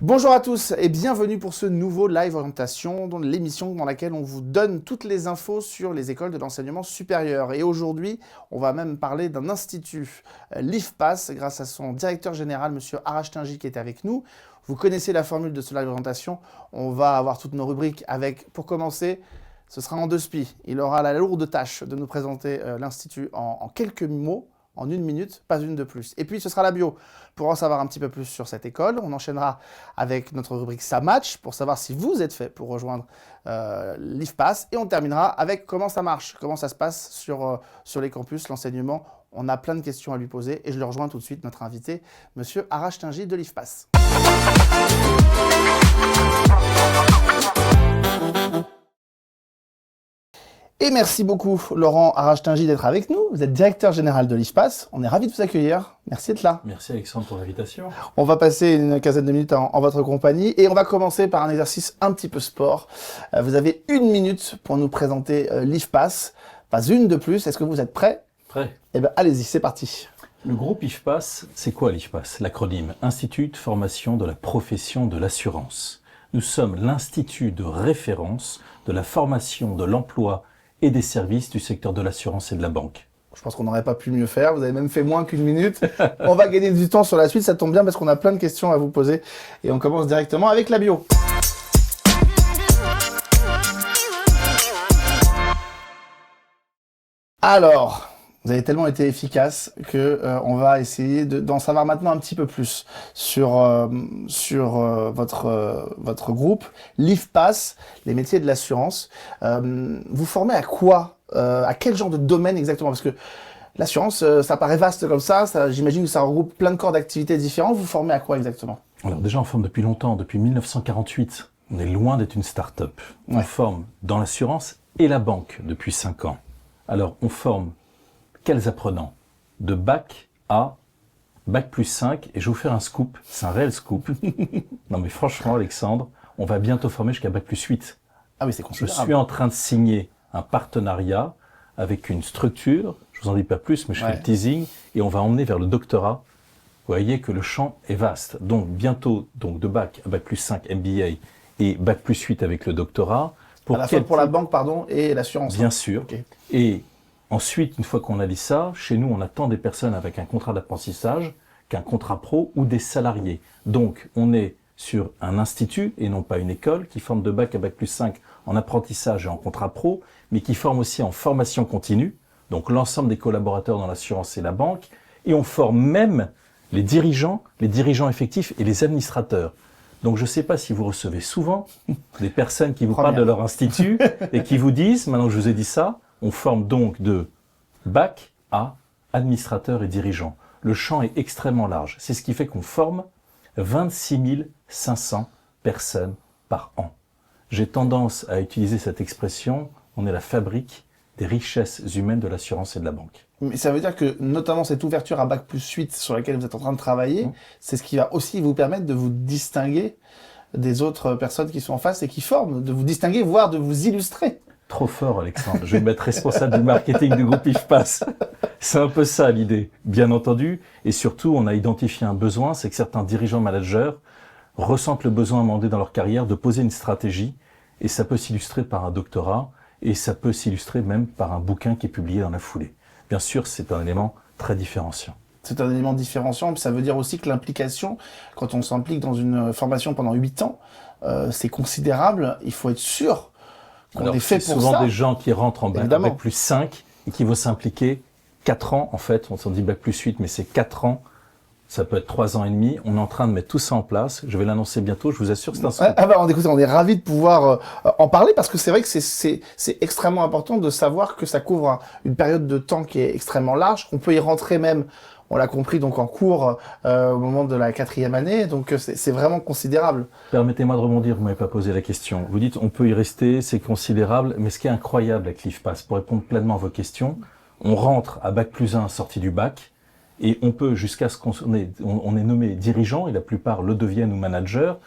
Bonjour à tous et bienvenue pour ce nouveau live orientation, l'émission dans laquelle on vous donne toutes les infos sur les écoles de l'enseignement supérieur. Et aujourd'hui, on va même parler d'un institut, l'IFPAS, grâce à son directeur général, monsieur Arash Tingy, qui est avec nous. Vous connaissez la formule de ce live orientation. On va avoir toutes nos rubriques avec, pour commencer, ce sera en deux spi. Il aura la lourde tâche de nous présenter l'institut en quelques mots. En une minute, pas une de plus. Et puis, ce sera la bio. Pour en savoir un petit peu plus sur cette école, on enchaînera avec notre rubrique Ça Match pour savoir si vous êtes fait pour rejoindre l'IFPAS. Et on terminera avec comment ça marche, comment ça se passe sur les campus, l'enseignement. On a plein de questions à lui poser et je le rejoins tout de suite, notre invité, monsieur Arash Tingy de l'IFPAS. Et merci beaucoup, Laurent Arash Tingy, d'être avec nous. Vous êtes directeur général de l'IFPAS. On est ravis de vous accueillir. Merci d'être là. Merci Alexandre pour l'invitation. On va passer une quinzaine de minutes en votre compagnie et on va commencer par un exercice un petit peu sport. Vous avez une minute pour nous présenter l'IFPAS. Pas une de plus. Est-ce que vous êtes prêts? Prêt. Eh bien, allez-y, c'est parti. Le groupe IFPAS, c'est quoi l'IFPAS? L'acronyme Institut de formation de la profession de l'assurance. Nous sommes l'institut de référence de la formation de l'emploi et des services du secteur de l'assurance et de la banque. Je pense qu'on n'aurait pas pu mieux faire. Vous avez même fait moins qu'une minute. On va gagner du temps sur la suite. Ça tombe bien parce qu'on a plein de questions à vous poser. Et on commence directement avec la bio. Alors, vous avez tellement été efficace que on va essayer d'en savoir maintenant un petit peu plus sur votre groupe, l'IFPAS, les métiers de l'assurance. Vous formez à quoi? À quel genre de domaine exactement? Parce que l'assurance, ça paraît vaste comme ça. J'imagine que ça regroupe plein de corps d'activités différents. Vous formez à quoi exactement? Alors déjà, on forme depuis longtemps, depuis 1948. On est loin d'être une start-up. Ouais. On forme dans l'assurance et la banque depuis 5 ans. Alors, on forme quels apprenants? De bac à bac plus 5, et je vais vous faire un scoop, c'est un réel scoop. Non mais franchement Alexandre, on va bientôt former jusqu'à bac plus 8. Ah oui, c'est considérable. Je suis en train de signer un partenariat avec une structure, je vous en dis pas plus, mais je fais le teasing, et on va emmener vers le doctorat. Vous voyez que le champ est vaste. Donc bientôt, de bac à bac plus 5 MBA et bac plus 8 avec le doctorat. À la fois pour la banque, pardon, et l'assurance. Bien sûr. Okay. Et ensuite, une fois qu'on a dit ça, chez nous, on attend des personnes avec un contrat d'apprentissage, qu'un contrat pro ou des salariés. Donc, on est sur un institut et non pas une école qui forme de bac à bac plus 5 en apprentissage et en contrat pro, mais qui forme aussi en formation continue, donc l'ensemble des collaborateurs dans l'assurance et la banque, et on forme même les dirigeants effectifs et les administrateurs. Donc, je ne sais pas si vous recevez souvent des personnes qui vous parlent de leur institut et qui vous disent, maintenant que je vous ai dit ça, on forme donc de bac à administrateur et dirigeant. Le champ est extrêmement large. C'est ce qui fait qu'on forme 26 500 personnes par an. J'ai tendance à utiliser cette expression, on est la fabrique des richesses humaines de l'assurance et de la banque. Mais ça veut dire que, notamment cette ouverture à bac plus 8 sur laquelle vous êtes en train de travailler, c'est ce qui va aussi vous permettre de vous distinguer des autres personnes qui sont en face et qui forment, de vous distinguer, voire de vous illustrer. Trop fort, Alexandre. Je vais me mettre responsable du marketing du groupe IFPAS. C'est un peu ça l'idée, bien entendu. Et surtout, on a identifié un besoin, c'est que certains dirigeants managers ressentent le besoin à un moment donné dans leur carrière de poser une stratégie. Et ça peut s'illustrer par un doctorat et ça peut s'illustrer même par un bouquin qui est publié dans la foulée. Bien sûr, c'est un élément très différenciant. C'est un élément différenciant. Ça veut dire aussi que l'implication, quand on s'implique dans une formation pendant 8 ans, c'est considérable. Il faut être sûr qu'on est fait pour ça. C'est souvent des gens qui rentrent en bac plus 5 et qui vont s'impliquer 4 ans. En fait, on s'en dit bac plus 8, mais c'est 4 ans. Ça peut être 3 ans et demi. On est en train de mettre tout ça en place. Je vais l'annoncer bientôt. Je vous assure que c'est un scoop. Écoutez, on est ravis de pouvoir en parler parce que c'est vrai que c'est extrêmement important de savoir que ça couvre une période de temps qui est extrêmement large. On peut y rentrer même, on l'a compris, donc en cours au moment de la 4e année. Donc c'est vraiment considérable. Permettez-moi de rebondir. Vous m'avez pas posé la question. Vous dites on peut y rester, c'est considérable. Mais ce qui est incroyable avec l'IFPAS, pour répondre pleinement à vos questions, on rentre à bac plus 1 sortie du bac. Et on peut, jusqu'à ce qu'on est nommé dirigeant, et la plupart le deviennent ou manager,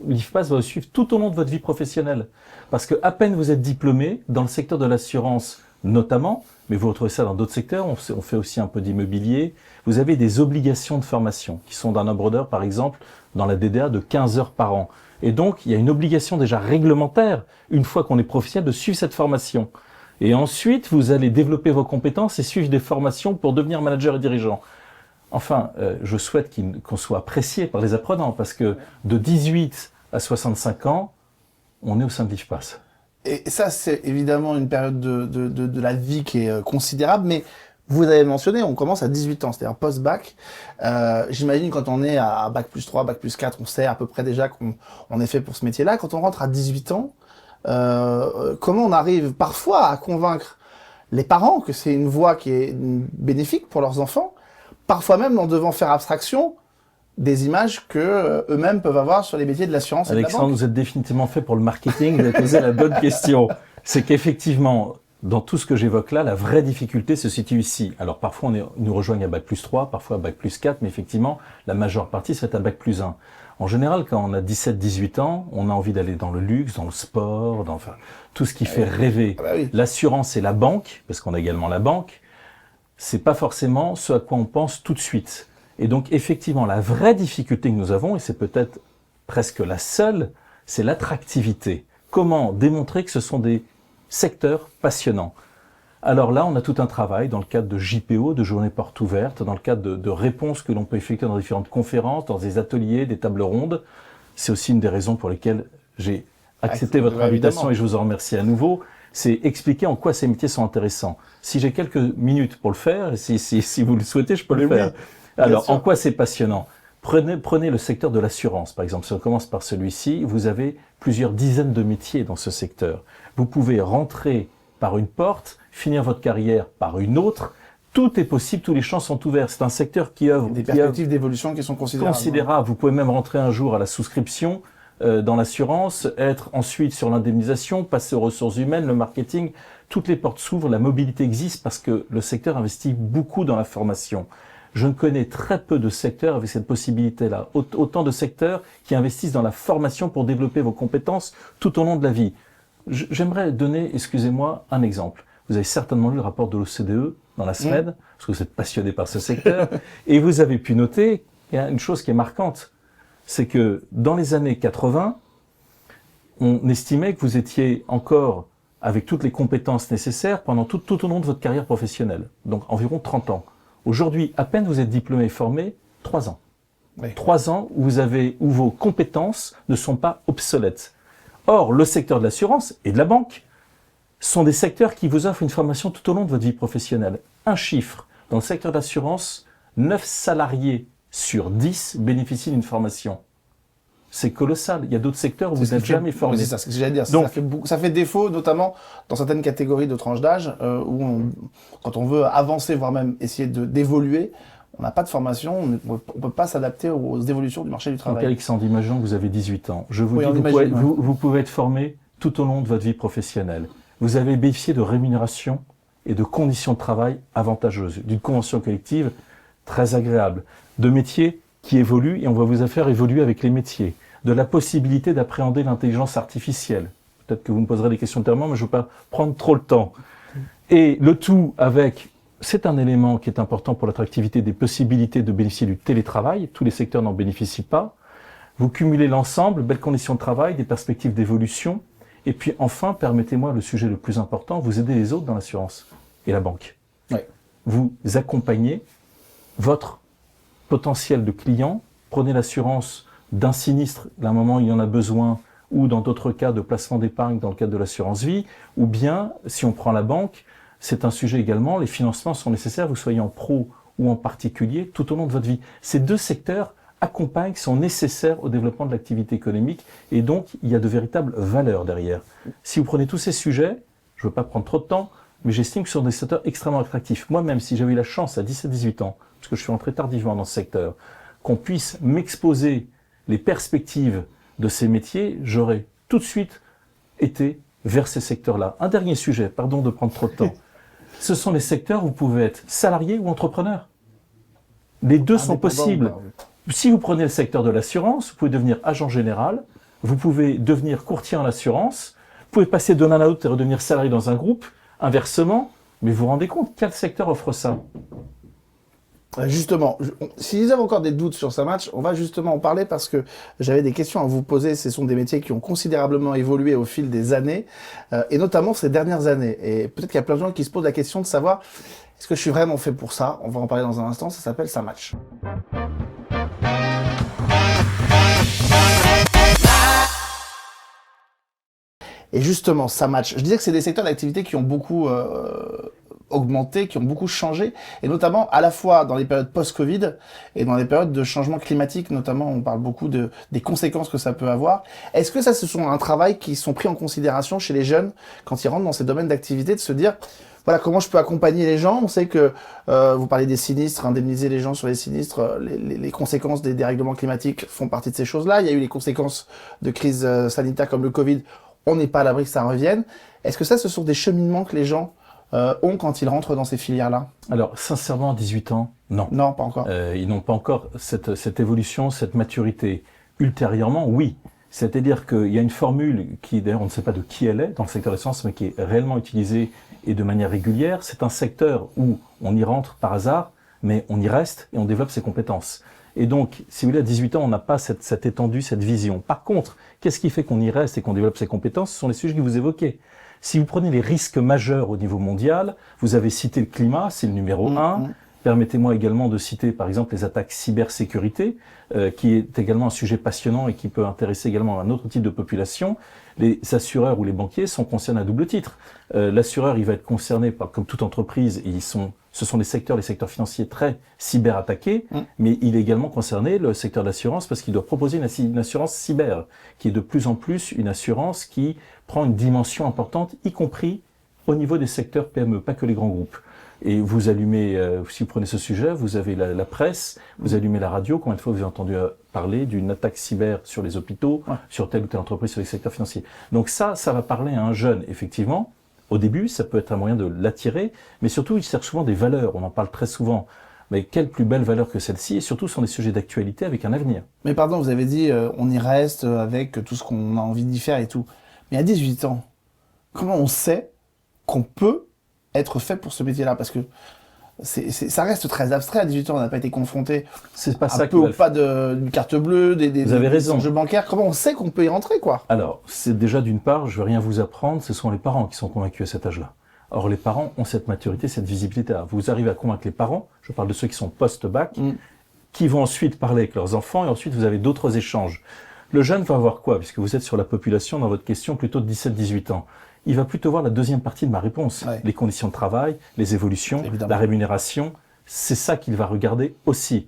l'IFPAS va vous suivre tout au long de votre vie professionnelle. Parce que à peine vous êtes diplômé, dans le secteur de l'assurance notamment, mais vous retrouvez ça dans d'autres secteurs. On fait aussi un peu d'immobilier. Vous avez des obligations de formation qui sont d'un nombre d'heures, par exemple, dans la DDA de 15 heures par an. Et donc, il y a une obligation déjà réglementaire, une fois qu'on est professionnel, de suivre cette formation. Et ensuite, vous allez développer vos compétences et suivre des formations pour devenir manager et dirigeant. Enfin, je souhaite qu'on soit apprécié par les apprenants, parce que de 18 à 65 ans, on est au sein de l'IFPAS. Et ça, c'est évidemment une période de la vie qui est considérable, mais vous avez mentionné, on commence à 18 ans, c'est-à-dire post-bac. J'imagine quand on est à bac plus 3, bac plus 4, on sait à peu près déjà qu'on est fait pour ce métier-là. Quand on rentre à 18 ans, comment on arrive parfois à convaincre les parents que c'est une voie qui est bénéfique pour leurs enfants, parfois même en devant faire abstraction des images que eux-mêmes peuvent avoir sur les métiers de l'assurance et de la banque. Alexandre, vous êtes définitivement fait pour le marketing, vous avez posé la bonne question. C'est qu'effectivement, dans tout ce que j'évoque là, la vraie difficulté se situe ici. Alors parfois, ils nous rejoignent à bac plus 3, parfois à bac plus 4, mais effectivement, la majeure partie se fait à bac plus 1. En général, quand on a 17-18 ans, on a envie d'aller dans le luxe, dans le sport, dans tout ce qui fait rêver. Ah bah oui. L'assurance et la banque, parce qu'on a également la banque, c'est pas forcément ce à quoi on pense tout de suite. Et donc, effectivement, la vraie difficulté que nous avons, et c'est peut-être presque la seule, c'est l'attractivité. Comment démontrer que ce sont des secteurs passionnants? Alors là, on a tout un travail dans le cadre de JPO, de journées portes ouvertes, dans le cadre de réponses que l'on peut effectuer dans différentes conférences, dans des ateliers, des tables rondes. C'est aussi une des raisons pour lesquelles j'ai accepté votre invitation et je vous en remercie à nouveau. C'est expliquer en quoi ces métiers sont intéressants. Si j'ai quelques minutes pour le faire, si vous le souhaitez, je peux le faire. Alors, en quoi c'est passionnant? Prenez le secteur de l'assurance, par exemple. Si on commence par celui-ci, vous avez plusieurs dizaines de métiers dans ce secteur. Vous pouvez rentrer par une porte, finir votre carrière par une autre. Tout est possible, tous les champs sont ouverts. C'est un secteur qui offre des perspectives d'évolution qui sont considérables. Vous pouvez même rentrer un jour à la souscription dans l'assurance, être ensuite sur l'indemnisation, passer aux ressources humaines, le marketing. Toutes les portes s'ouvrent, la mobilité existe parce que le secteur investit beaucoup dans la formation. Je ne connais très peu de secteurs avec cette possibilité-là. Autant de secteurs qui investissent dans la formation pour développer vos compétences tout au long de la vie. J'aimerais donner, excusez-moi, un exemple. Vous avez certainement lu le rapport de l'OCDE dans la semaine, parce que vous êtes passionné par ce secteur, et vous avez pu noter, il y a une chose qui est marquante, c'est que dans les années 80, on estimait que vous étiez encore avec toutes les compétences nécessaires pendant tout au long de votre carrière professionnelle, donc environ 30 ans. Aujourd'hui, à peine vous êtes diplômé et formé, 3 ans. Oui. 3 ans où vos compétences ne sont pas obsolètes. Or, le secteur de l'assurance et de la banque sont des secteurs qui vous offrent une formation tout au long de votre vie professionnelle. Un chiffre, dans le secteur de l'assurance, 9 salariés sur 10 bénéficient d'une formation. C'est colossal. Il y a d'autres secteurs où vous n'êtes jamais formé. C'est ça, ce que j'allais dire. Donc, ça fait défaut, notamment dans certaines catégories de tranches d'âge, où quand on veut avancer, voire même essayer d'évoluer, on n'a pas de formation, on ne peut pas s'adapter aux évolutions du marché du travail. Donc Alexandre, imaginons que vous avez 18 ans. Je vous dis, vous pouvez être formé tout au long de votre vie professionnelle. Vous avez bénéficié de rémunération et de conditions de travail avantageuses, d'une convention collective très agréable, de métiers qui évoluent et on va vous faire évoluer avec les métiers, de la possibilité d'appréhender l'intelligence artificielle. Peut-être que vous me poserez des questions ultérieurement, mais je ne veux pas prendre trop le temps. Et le tout avec, c'est un élément qui est important pour l'attractivité des possibilités de bénéficier du télétravail. Tous les secteurs n'en bénéficient pas. Vous cumulez l'ensemble, belles conditions de travail, des perspectives d'évolution. Et puis enfin, permettez-moi le sujet le plus important, vous aidez les autres dans l'assurance et la banque. Oui. Vous accompagnez votre potentiel de client, prenez l'assurance d'un sinistre, à un moment où il y en a besoin, ou dans d'autres cas de placement d'épargne dans le cadre de l'assurance vie, ou bien, si on prend la banque, c'est un sujet également, les financements sont nécessaires, vous soyez en pro ou en particulier, tout au long de votre vie. Ces deux secteurs accompagnent, sont nécessaires au développement de l'activité économique, et donc il y a de véritables valeurs derrière. Si vous prenez tous ces sujets, je ne veux pas prendre trop de temps, mais j'estime que ce sont des secteurs extrêmement attractifs. Moi-même, si j'avais eu la chance à 17-18 ans, parce que je suis entré tardivement dans ce secteur, qu'on puisse m'exposer les perspectives de ces métiers, j'aurais tout de suite été vers ces secteurs-là. Un dernier sujet, pardon de prendre trop de temps. Ce sont les secteurs où vous pouvez être salarié ou entrepreneur. Les deux sont possibles. Si vous prenez le secteur de l'assurance, vous pouvez devenir agent général, vous pouvez devenir courtier en assurance, vous pouvez passer de l'un à l'autre et redevenir salarié dans un groupe. Inversement, Mais vous vous rendez compte, quel secteur offre ça? Justement, si vous avez encore des doutes sur SaMatch, on va justement en parler parce que j'avais des questions à vous poser. Ce sont des métiers qui ont considérablement évolué au fil des années, et notamment ces dernières années. Et peut-être qu'il y a plein de gens qui se posent la question de savoir, est-ce que je suis vraiment fait pour ça? On va en parler dans un instant, ça s'appelle SaMatch. Et justement, SaMatch, je disais que c'est des secteurs d'activité qui ont beaucoup augmenté, qui ont beaucoup changé, et notamment à la fois dans les périodes post-Covid et dans les périodes de changement climatique, notamment on parle beaucoup des conséquences que ça peut avoir. Est-ce que ça, ce sont un travail qui sont pris en considération chez les jeunes quand ils rentrent dans ces domaines d'activité, de se dire, voilà, comment je peux accompagner les gens? On sait que vous parlez des sinistres, indemniser les gens sur les sinistres, les conséquences des dérèglements climatiques font partie de ces choses-là. Il y a eu les conséquences de crises sanitaires comme le Covid. On n'est pas à l'abri que ça revienne. Est-ce que ça, ce sont des cheminements que les gens ont quand ils rentrent dans ces filières-là? Alors, sincèrement, à 18 ans, non. Non, pas encore. Ils n'ont pas encore cette évolution, cette maturité. Ultérieurement, oui. C'est-à-dire qu'il y a une formule qui, d'ailleurs, on ne sait pas de qui elle est dans le secteur des sciences, mais qui est réellement utilisée et de manière régulière. C'est un secteur où on y rentre par hasard, mais on y reste et on développe ses compétences. Et donc, si vous voulez, à 18 ans, on n'a pas cette étendue, cette vision. Par contre, qu'est-ce qui fait qu'on y reste et qu'on développe ses compétences? Ce sont les sujets que vous évoquez. Si vous prenez les risques majeurs au niveau mondial, vous avez cité le climat, c'est le numéro 1. Permettez-moi également de citer, par exemple, les attaques cybersécurité, qui est également un sujet passionnant et qui peut intéresser également un autre type de population. Les assureurs ou les banquiers sont concernés à double titre. L'assureur, il va être concerné, comme toute entreprise, ce sont les secteurs financiers très cyberattaqués, mais il est également concerné, le secteur de l'assurance, parce qu'il doit proposer une assurance cyber, qui est de plus en plus une assurance qui prend une dimension importante, y compris au niveau des secteurs PME, pas que les grands groupes. Et vous allumez, si vous prenez ce sujet, vous avez la presse, vous allumez la radio, combien de fois vous avez entendu parler d'une attaque cyber sur les hôpitaux, sur telle ou telle entreprise, sur les secteurs financiers. Donc ça va parler à un jeune, effectivement. Au début, ça peut être un moyen de l'attirer, mais surtout, il cherche souvent des valeurs. On en parle très souvent. Mais quelle plus belle valeur que celle-ci? Et surtout, ce sont des sujets d'actualité avec un avenir. Mais pardon, vous avez dit, on y reste avec tout ce qu'on a envie d'y faire et tout. Mais à 18 ans, comment on sait qu'on peut être fait pour ce métier-là? Parce que ça reste très abstrait à 18 ans, on n'a pas été confronté un peu au pas d'une carte bleue, vous avez raison. Enjeux bancaires. Comment on sait qu'on peut y rentrer, quoi? Alors, c'est déjà d'une part, je ne vais rien vous apprendre, ce sont les parents qui sont convaincus à cet âge-là. Or, les parents ont cette maturité, cette visibilité. Vous arrivez à convaincre les parents, je parle de ceux qui sont post-bac, qui vont ensuite parler avec leurs enfants, et ensuite vous avez d'autres échanges. Le jeune va voir quoi? Puisque vous êtes sur la population dans votre question plutôt de 17-18 ans. Il va plutôt voir la deuxième partie de ma réponse. Ouais. Les conditions de travail, les évolutions, la rémunération. C'est ça qu'il va regarder aussi.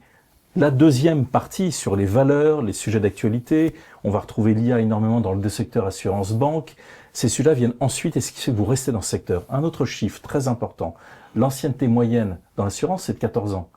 La deuxième partie sur les valeurs, les sujets d'actualité, on va retrouver l'IA énormément dans le secteur assurance-banque. Ces sujets-là viennent ensuite et ce qui fait que vous restez dans ce secteur. Un autre chiffre très important, l'ancienneté moyenne dans l'assurance, c'est de 14 ans.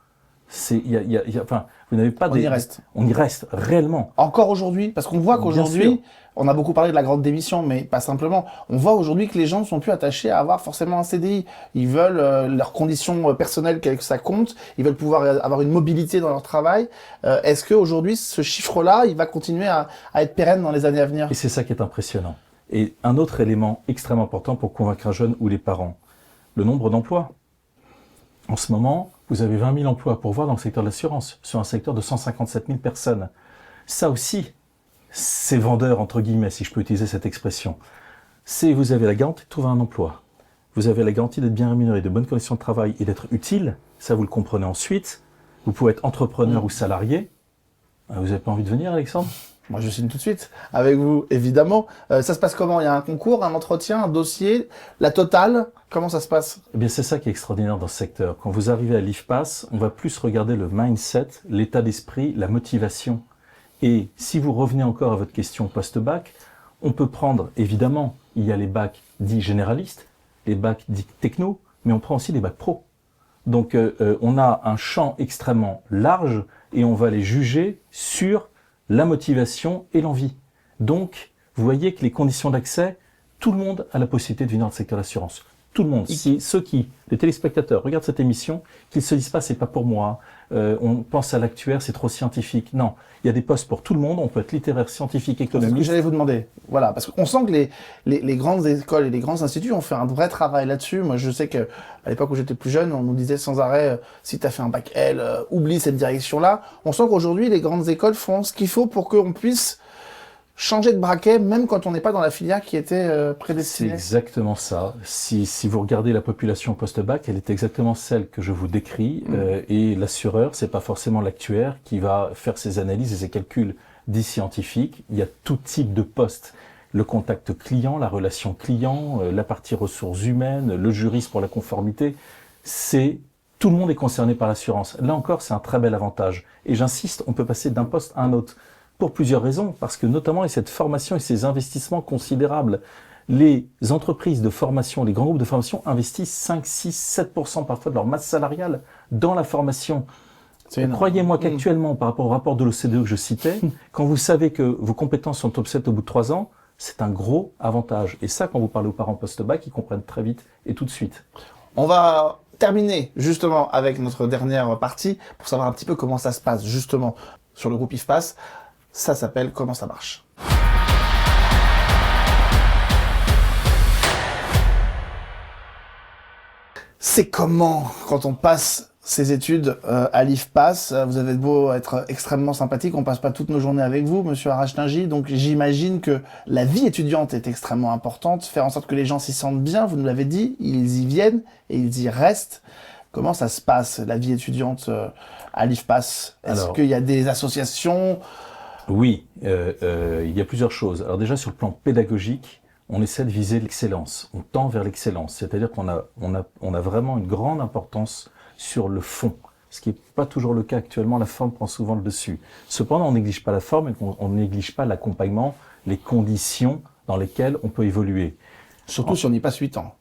Enfin, vous n'avez pas on y reste. On y reste, réellement. Encore aujourd'hui? Parce qu'on voit qu'aujourd'hui, on a beaucoup parlé de la grande démission, mais pas simplement. On voit aujourd'hui que les gens ne sont plus attachés à avoir forcément un CDI. Ils veulent leurs conditions personnelles, que ça compte. Ils veulent pouvoir avoir une mobilité dans leur travail. Est-ce qu'aujourd'hui, ce chiffre-là, il va continuer à être pérenne dans les années à venir? Et c'est ça qui est impressionnant. Et un autre élément extrêmement important pour convaincre un jeune ou les parents, le nombre d'emplois. En ce moment, vous avez 20 000 emplois pour voir dans le secteur de l'assurance, sur un secteur de 157 000 personnes. Ça aussi, c'est vendeur, entre guillemets, si je peux utiliser cette expression. Vous avez la garantie de trouver un emploi. Vous avez la garantie d'être bien rémunéré, de bonnes conditions de travail et d'être utile. Ça, vous le comprenez ensuite. Vous pouvez être entrepreneur ou salarié. Vous n'avez pas envie de venir, Alexandre? Moi, je signe tout de suite avec vous, évidemment. Ça se passe comment? Il y a un concours, un entretien, un dossier, la totale? Comment ça se passe? Eh bien, c'est ça qui est extraordinaire dans ce secteur. Quand vous arrivez à l'IFPAS, on va plus regarder le mindset, l'état d'esprit, la motivation. Et si vous revenez encore à votre question post-bac, on peut prendre, évidemment, il y a les bacs dits généralistes, les bacs dits techno, mais on prend aussi les bacs pro. Donc, on a un champ extrêmement large et on va les juger sur la motivation et l'envie. Donc, vous voyez que les conditions d'accès, tout le monde a la possibilité de venir dans le secteur de l'assurance. tout le monde. Si les téléspectateurs regardent cette émission, qu'ils se disent pas c'est pas pour moi, on pense à l'actuaire, c'est trop scientifique. Non, il y a des postes pour tout le monde. On peut être littéraire, scientifique, économiste. C'est ce que j'allais vous demander. Voilà, parce qu'on sent que les grandes écoles et les grands instituts ont fait un vrai travail là-dessus. Moi, je sais que à l'époque où j'étais plus jeune, on nous disait sans arrêt si tu as fait un bac L, oublie cette direction-là. On sent qu'aujourd'hui, les grandes écoles font ce qu'il faut pour qu'on puisse changer de braquet, même quand on n'est pas dans la filière qui était prédestinée. C'est exactement ça. Si vous regardez la population post-bac, elle est exactement celle que je vous décris. Et l'assureur, c'est pas forcément l'actuaire qui va faire ses analyses et ses calculs dits scientifiques. Il y a tout type de postes. Le contact client, la relation client, la partie ressources humaines, le juriste pour la conformité. Tout le monde est concerné par l'assurance. Là encore, c'est un très bel avantage. Et j'insiste, on peut passer d'un poste à un autre. Pour plusieurs raisons, parce que notamment il y a cette formation et ces investissements considérables. Les entreprises de formation, les grands groupes de formation investissent 5, 6, 7% parfois de leur masse salariale dans la formation. Croyez-moi qu'actuellement, par rapport au rapport de l'OCDE que je citais, quand vous savez que vos compétences sont obsolètes au bout de 3 ans, c'est un gros avantage. Et ça, quand vous parlez aux parents post-bac, ils comprennent très vite et tout de suite. On va terminer justement avec notre dernière partie pour savoir un petit peu comment ça se passe justement sur le groupe IFPAS. Ça s'appelle Comment ça marche. C'est comment quand on passe ses études à l'IFPAS. Vous avez beau être extrêmement sympathique, on passe pas toutes nos journées avec vous, Monsieur Arachtingy, donc j'imagine que la vie étudiante est extrêmement importante, faire en sorte que les gens s'y sentent bien, vous nous l'avez dit, ils y viennent et ils y restent. Comment ça se passe, la vie étudiante à l'IFPAS? Est-ce qu'il y a des associations? Oui, il y a plusieurs choses. Alors déjà, sur le plan pédagogique, on essaie de viser l'excellence. On tend vers l'excellence. C'est-à-dire qu'on a vraiment une grande importance sur le fond. Ce qui n'est pas toujours le cas actuellement. La forme prend souvent le dessus. Cependant, on ne néglige pas la forme et on ne néglige pas l'accompagnement, les conditions dans lesquelles on peut évoluer. Surtout si on y passe 8 ans.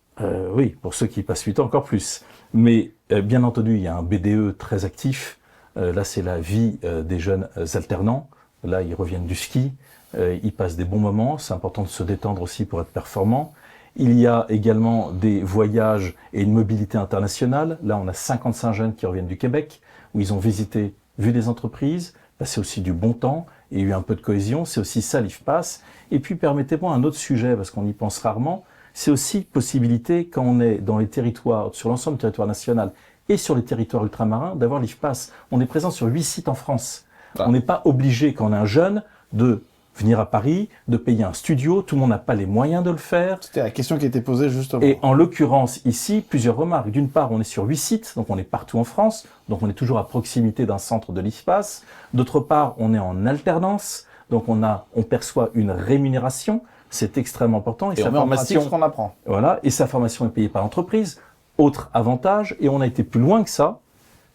Oui, pour ceux qui y passent 8 ans, encore plus. Mais bien entendu, il y a un BDE très actif. Là, c'est la vie des jeunes alternants. Là, ils reviennent du ski, ils passent des bons moments, c'est important de se détendre aussi pour être performant. Il y a également des voyages et une mobilité internationale. Là, on a 55 jeunes qui reviennent du Québec, où ils ont vu des entreprises, passé aussi du bon temps, et eu un peu de cohésion. C'est aussi ça l'IFPAS. Et puis, permettez-moi un autre sujet, parce qu'on y pense rarement, c'est aussi possibilité, quand on est dans les territoires, sur l'ensemble du territoire national et sur les territoires ultramarins, d'avoir l'IFPAS. On est présent sur 8 sites en France. On n'est pas obligé, quand on est un jeune, de venir à Paris, de payer un studio. Tout le monde n'a pas les moyens de le faire. C'était la question qui était posée justement. Et en l'occurrence, ici, plusieurs remarques. D'une part, on est sur 8 sites, donc on est partout en France. Donc on est toujours à proximité d'un centre de l'IFPAS. D'autre part, on est en alternance. Donc on perçoit une rémunération. C'est extrêmement important. Et sa formation, ce qu'on apprend. Voilà. Et sa formation est payée par l'entreprise. Autre avantage. Et on a été plus loin que ça.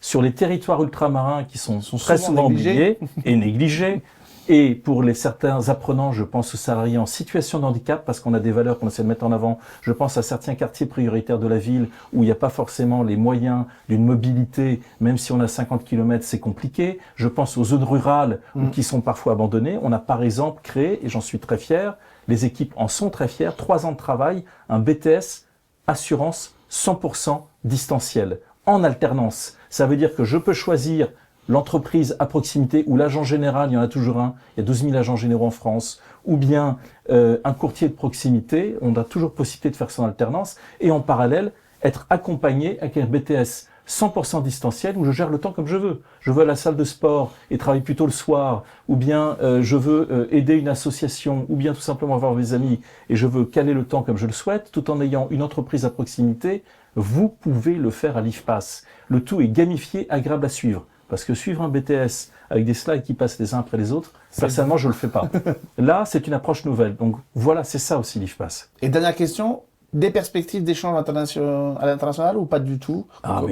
Sur les territoires ultramarins qui sont très souvent oubliés et négligés. Et pour certains apprenants, je pense aux salariés en situation de handicap, parce qu'on a des valeurs qu'on essaie de mettre en avant. Je pense à certains quartiers prioritaires de la ville où il n'y a pas forcément les moyens d'une mobilité, même si on a 50 km, c'est compliqué. Je pense aux zones rurales qui sont parfois abandonnées. On a par exemple créé, et j'en suis très fier, les équipes en sont très fières, 3 ans de travail, un BTS assurance 100% distanciel, en alternance. Ça veut dire que je peux choisir l'entreprise à proximité ou l'agent général, il y en a toujours un, il y a 12 000 agents généraux en France, ou bien un courtier de proximité, on a toujours possibilité de faire ça en alternance, et en parallèle, être accompagné avec un BTS 100% distanciel où je gère le temps comme je veux. Je veux à la salle de sport et travailler plutôt le soir, ou bien je veux aider une association, ou bien tout simplement voir mes amis, et je veux caler le temps comme je le souhaite, tout en ayant une entreprise à proximité. Vous pouvez le faire à l'IFPAS. Le tout est gamifié, agréable à suivre. Parce que suivre un BTS avec des slides qui passent les uns après les autres, personnellement, je ne le fais pas. Là, c'est une approche nouvelle. Donc voilà, c'est ça aussi l'IFPAS. Et dernière question, des perspectives d'échange à l'international ou pas du tout? Là,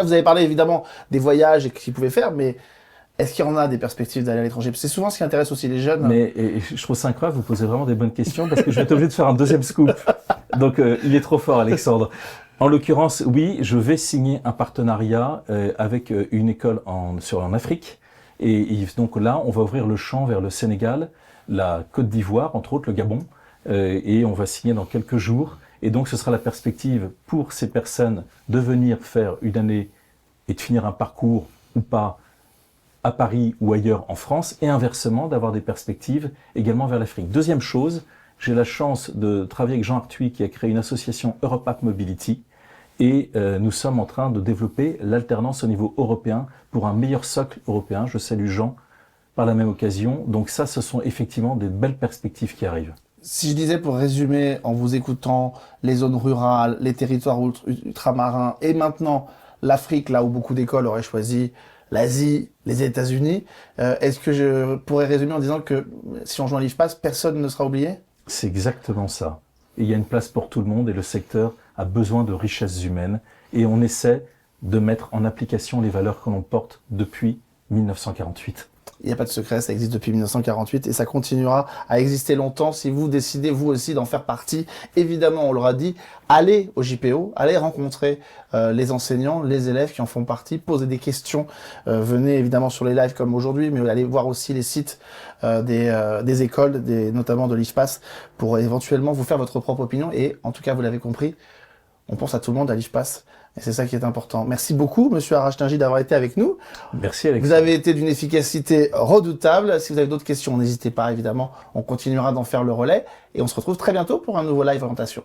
vous avez parlé évidemment des voyages et qu'ils pouvaient faire, mais est-ce qu'il y en a des perspectives d'aller à l'étranger? C'est souvent ce qui intéresse aussi les jeunes. Mais je trouve ça incroyable, vous posez vraiment des bonnes questions, parce que je vais être obligé de faire un deuxième scoop. Donc il est trop fort, Alexandre. En l'occurrence, oui, je vais signer un partenariat avec une école en Afrique. Et donc là, on va ouvrir le champ vers le Sénégal, la Côte d'Ivoire, entre autres le Gabon. Et on va signer dans quelques jours. Et donc ce sera la perspective pour ces personnes de venir faire une année et de finir un parcours ou pas à Paris ou ailleurs en France, et inversement d'avoir des perspectives également vers l'Afrique. Deuxième chose, j'ai la chance de travailler avec Jean Arthuis qui a créé une association EuropeApp Mobility, et nous sommes en train de développer l'alternance au niveau européen pour un meilleur socle européen. Je salue Jean par la même occasion. Donc ça, ce sont effectivement des belles perspectives qui arrivent. Si je disais, pour résumer, en vous écoutant, les zones rurales, les territoires ultramarins, et maintenant l'Afrique, là où beaucoup d'écoles auraient choisi l'Asie, les États-Unis, est-ce que je pourrais résumer en disant que si on joue à l'IFPAS, personne ne sera oublié? C'est exactement ça. Et il y a une place pour tout le monde et le secteur a besoin de richesses humaines. Et on essaie de mettre en application les valeurs que l'on porte depuis 1948. Il n'y a pas de secret, ça existe depuis 1948 et ça continuera à exister longtemps si vous décidez vous aussi d'en faire partie. Évidemment, on l'aura dit, allez au JPO, allez rencontrer les enseignants, les élèves qui en font partie, posez des questions, venez évidemment sur les lives comme aujourd'hui, mais allez voir aussi les sites des écoles, notamment de l'IFPAS, pour éventuellement vous faire votre propre opinion. Et en tout cas, vous l'avez compris, on pense à tout le monde à l'IFPAS. Et c'est ça qui est important. Merci beaucoup, Monsieur Arachtingy, d'avoir été avec nous. Merci, Alex. Vous avez été d'une efficacité redoutable. Si vous avez d'autres questions, n'hésitez pas, évidemment. On continuera d'en faire le relais. Et on se retrouve très bientôt pour un nouveau live orientation.